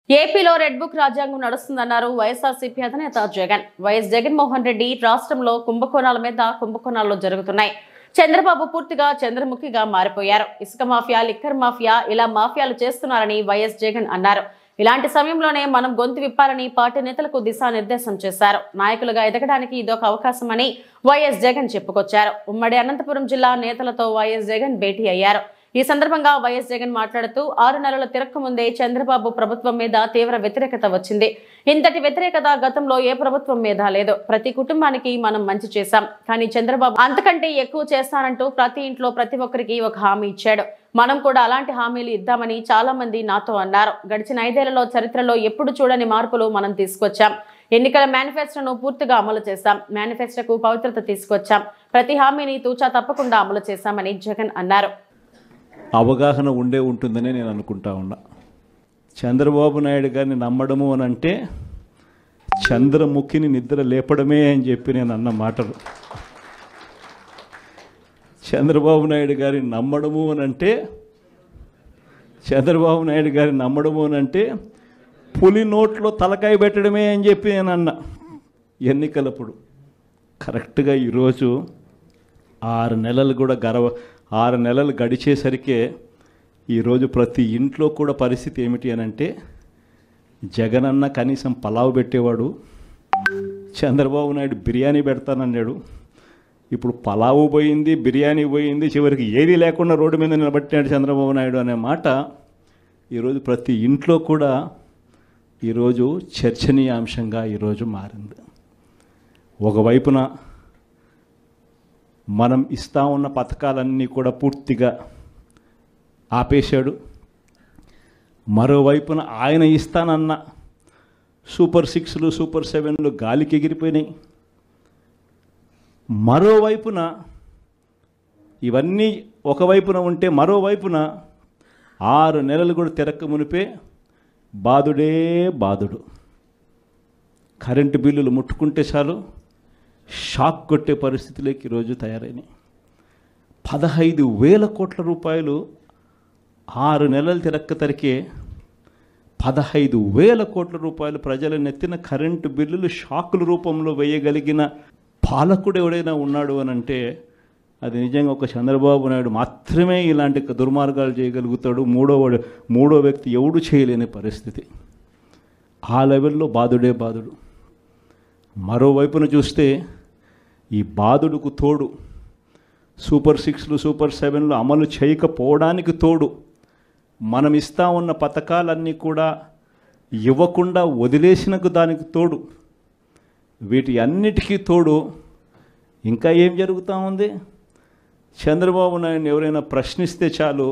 ఏపీలో red book రాజ్యాంగం నడుస్తుందన్నారు వైఎస్ఆర్సీపీ అధినేత జగన్. వైఎస్ జగన్మోహన్ రెడ్డి రాష్ట్రంలో కుంభకోణాల మీద కుంభకోణాలు జరుగుతున్నాయి. చంద్రబాబు పూర్తిగా చంద్రముఖిగా మారిపోయారు. ఇసుక మాఫియా, లిక్కర్ మాఫియా ఇలా మాఫియాలు చేస్తున్నారని వైఎస్ జగన్ అన్నారు. ఇలాంటి సమయంలోనే మనం గొంతు విప్పాలని పార్టీ నేతలకు దిశానిర్దేశం చేశారు. నాయకులుగా ఎదగడానికి ఇదొక అవకాశమని వైఎస్ జగన్ చెప్పుకొచ్చారు. ఉమ్మడి అనంతపురం జిల్లా నేతలతో వైఎస్ జగన్ భేటీ అయ్యారు. ఈ సందర్భంగా వైఎస్ జగన్ మాట్లాడుతూ 6 నెలల తిరక్క ముందే చంద్రబాబు ప్రభుత్వం మీద తీవ్ర వ్యతిరేకత వచ్చింది. ఇంతటి వ్యతిరేకత గతంలో ఏ ప్రభుత్వం మీద లేదు. ప్రతి కుటుంబానికి మనం మంచి చేశాం, కానీ చంద్రబాబు అంతకంటే ఎక్కువ చేస్తానంటూ ప్రతి ఇంట్లో ప్రతి ఒక్కరికి ఒక హామీ ఇచ్చాడు. మనం కూడా అలాంటి హామీలు ఇద్దామని చాలా మంది నాతో అన్నారు. గడిచిన 5 ఏళ్లలో చరిత్రలో ఎప్పుడు చూడని మార్పులు మనం తీసుకొచ్చాం. ఎన్నికల మేనిఫెస్టోను పూర్తిగా అమలు చేశాం. మేనిఫెస్టోకు పవిత్రత తీసుకొచ్చాం. ప్రతి హామీని తూచా తప్పకుండా అమలు చేశామని జగన్ అన్నారు. అవగాహన ఉంటుందని నేను అనుకుంటా ఉన్నా. చంద్రబాబు నాయుడు గారిని నమ్మడము అని అంటే చంద్రముఖిని నిద్ర లేపడమే అని చెప్పి నేను అన్న మాటలు. చంద్రబాబు నాయుడు గారిని నమ్మడము అని అంటే పులి నోట్లో తలకాయ పెట్టడమే అని చెప్పి నేను అన్న ఎన్నికలప్పుడు. కరెక్ట్గా ఈరోజు 6 నెలలు కూడా 6 నెలలు గడిచేసరికే ఈరోజు ప్రతి ఇంట్లో కూడా పరిస్థితి ఏమిటి అని అంటే, జగనన్న కనీసం పలావ్ పెట్టేవాడు, చంద్రబాబు నాయుడు బిర్యానీ పెడతానన్నాడు. ఇప్పుడు పలావు పోయింది, బిర్యానీ పోయింది, చివరికి ఏది లేకుండా రోడ్డు మీద నిలబట్టాడు చంద్రబాబు నాయుడు అనే మాట ఈరోజు ప్రతి ఇంట్లో కూడా ఈరోజు చర్చనీయాంశంగా ఈరోజు మారింది. ఒకవైపున మనం ఇస్తా ఉన్న పథకాలన్నీ కూడా పూర్తిగా ఆపేశాడు. మరోవైపున ఆయన ఇస్తానన్న సూపర్ 6లు, సూపర్ 7లు గాలికి ఎగిరిపోయినాయి. మరోవైపున ఇవన్నీ ఒకవైపున ఉంటే, మరోవైపున 6 నెలలు కూడా తిరక్క మునిపే బాధుడే బాధుడు. కరెంటు బిల్లులు ముట్టుకుంటే చాలు షాక్ కొట్టే పరిస్థితులకి ఈరోజు తయారైనాయి. 15,000 కోట్ల రూపాయలు 6 నెలలు తిరక్క తరికే 15,000 కోట్ల రూపాయలు ప్రజల నెత్తిన కరెంటు బిల్లులు షాకుల రూపంలో వేయగలిగిన పాలకుడు ఎవడైనా ఉన్నాడు అని అంటే అది నిజంగా ఒక చంద్రబాబు నాయుడు మాత్రమే ఇలాంటి దుర్మార్గాలు చేయగలుగుతాడు. మూడో వ్యక్తి ఎవడు చేయలేని పరిస్థితి. ఆ లెవెల్లో బాధుడే బాధుడు. మరోవైపున చూస్తే ఈ బాధుడుకు తోడు సూపర్ 6లు, సూపర్ 7లు అమలు చేయకపోవడానికి తోడు మనం ఇస్తా ఉన్న పథకాలన్నీ కూడా ఇవ్వకుండా వదిలేసినకు దానికి తోడు, వీటి అన్నిటికీ తోడు ఇంకా ఏం జరుగుతూ ఉంది? చంద్రబాబు నాయుడిని ఎవరైనా ప్రశ్నిస్తే చాలు